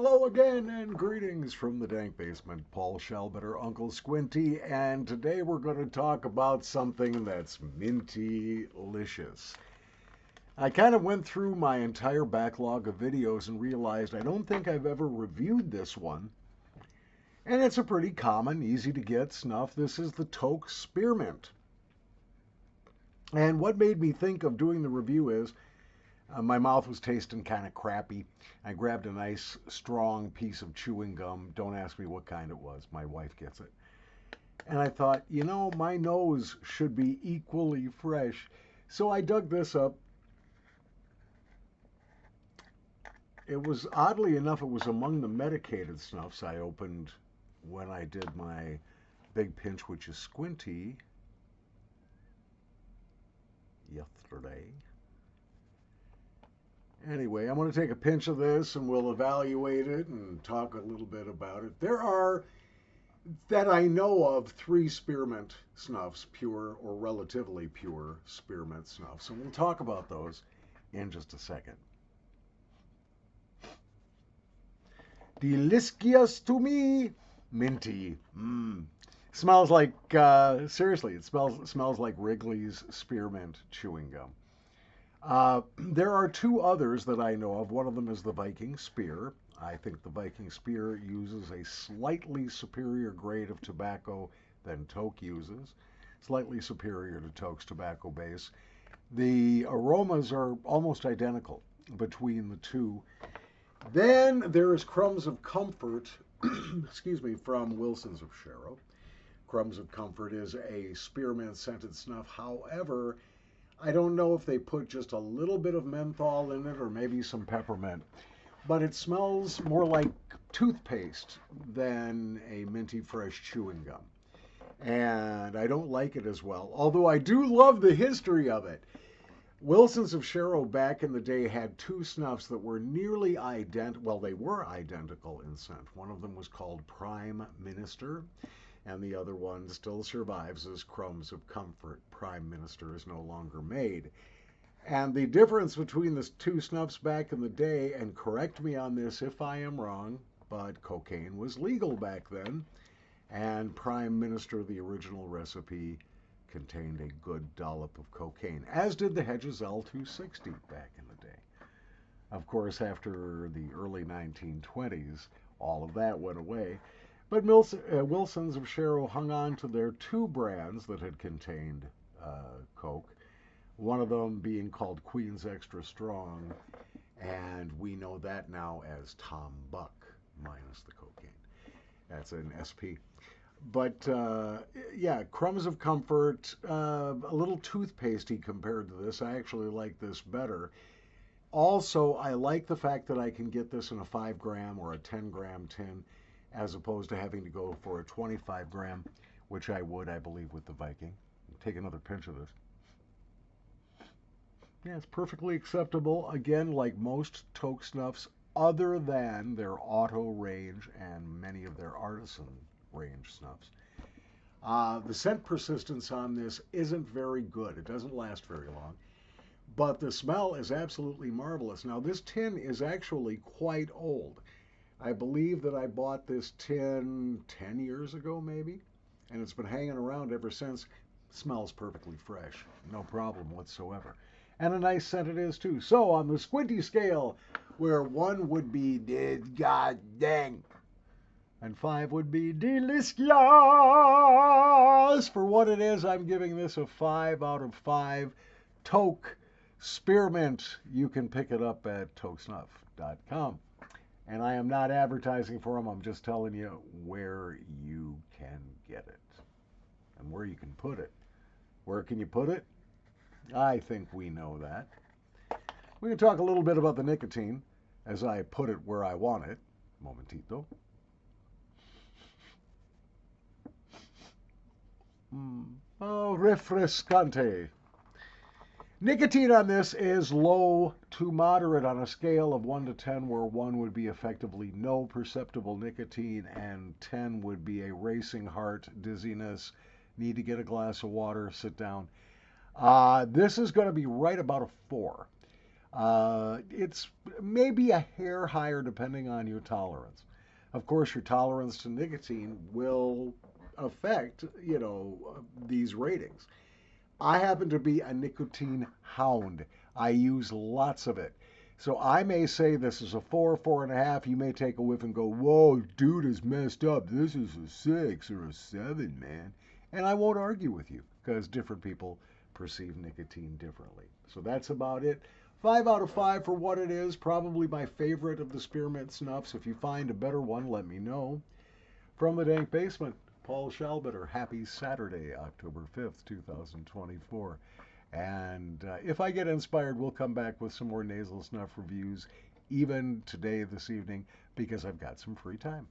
Hello again and greetings from the dank basement. Paul Shelbetter, Uncle Squinty, and today we're going to talk about something that's Minty-Licious. I kind of went through my entire backlog of videos and realized I don't think I've ever reviewed this one. And it's a pretty common, easy to get snuff. This is the Toque Spearmint. And what made me think of doing the review is my mouth was tasting kind of crappy. I grabbed a nice, strong piece of chewing gum. Don't ask me what kind it was. My wife gets it. And I thought, you know, my nose should be equally fresh. So I dug this up. It was, oddly enough, it was among the medicated snuffs I opened when I did my big pinch, which is Squinty, yesterday. Anyway, I'm going to take a pinch of this and we'll evaluate it and talk a little bit about it. There are, that I know of, 3 spearmint snuffs, pure or relatively pure spearmint snuffs. And we'll talk about those in just a second. Delicious to me, minty. Smells like, seriously, it smells like Wrigley's spearmint chewing gum. There are 2 others that I know of. One of them is the Viking Spear. I think the Viking Spear uses a slightly superior grade of tobacco than Toque uses, slightly superior to Toque's tobacco base. The aromas are almost identical between the 2. Then there is Crumbs of Comfort, excuse me, from Wilson's of Sharrow. Crumbs of Comfort is a spearmint scented snuff. However, I don't know if they put just a little bit of menthol in it or maybe some peppermint, but it smells more like toothpaste than a minty fresh chewing gum. And I don't like it as well, although I do love the history of it. Wilson's of Sharrow back in the day had 2 snuffs that were nearly identical. Well, they were identical in scent. One of them was called Prime Minister, and the other one still survives as Crumbs of Comfort. Prime Minister is no longer made. And the difference between the 2 snuffs back in the day, and correct me on this if I am wrong, but cocaine was legal back then, and Prime Minister, the original recipe, contained a good dollop of cocaine, as did the Hedges L260 back in the day. Of course, after the early 1920s, all of that went away. But Wilson's of Sharrow hung on to their 2 brands that had contained coke, one of them being called Queen's Extra Strong, and we know that now as Tom Buck, minus the cocaine. That's an SP. But yeah, Crumbs of Comfort, a little toothpastey compared to this. I actually like this better. Also, I like the fact that I can get this in a 5-gram or a 10-gram tin, as opposed to having to go for a 25-gram, which I would, I believe, with the Viking. Take another pinch of this. Yeah, it's perfectly acceptable. Again, like most Toque snuffs, other than their auto range and many of their artisan range snuffs. The scent persistence on this isn't very good. It doesn't last very long. But the smell is absolutely marvelous. Now, this tin is actually quite old. I believe that I bought this tin 10 years ago, maybe, and it's been hanging around ever since. Smells perfectly fresh, no problem whatsoever. And a nice scent it is, too. So, on the Squinty Scale, where 1 would be dead god dang, and 5 would be delicious, for what it is, I'm giving this a 5 out of 5. Toque Spearmint. You can pick it up at toquesnuff.com. And I am not advertising for them. I'm just telling you where you can get it and where you can put it. Where can you put it? I think we know that. We can talk a little bit about the nicotine as I put it where I want it. Momentito. Oh, refrescante. Nicotine on this is low to moderate on a scale of 1 to 10, where 1 would be effectively no perceptible nicotine and 10 would be a racing heart, dizziness, need to get a glass of water, sit down. This is going to be right about a 4. It's maybe a hair higher depending on your tolerance. Of course, your tolerance to nicotine will affect, these ratings. I happen to be a nicotine hound. I use lots of it. So I may say this is a 4.5. You may take a whiff and go, whoa, dude is messed up. This is a 6 or a 7, man. And I won't argue with you because different people perceive nicotine differently. So that's about it. 5 out of 5 for what it is. Probably my favorite of the Spearmint snuffs. If you find a better one, let me know. From the Dank Basement, Paul Schalbitter. Happy Saturday, October 5th, 2024. And if I get inspired, we'll come back with some more nasal snuff reviews, even today, this evening, because I've got some free time.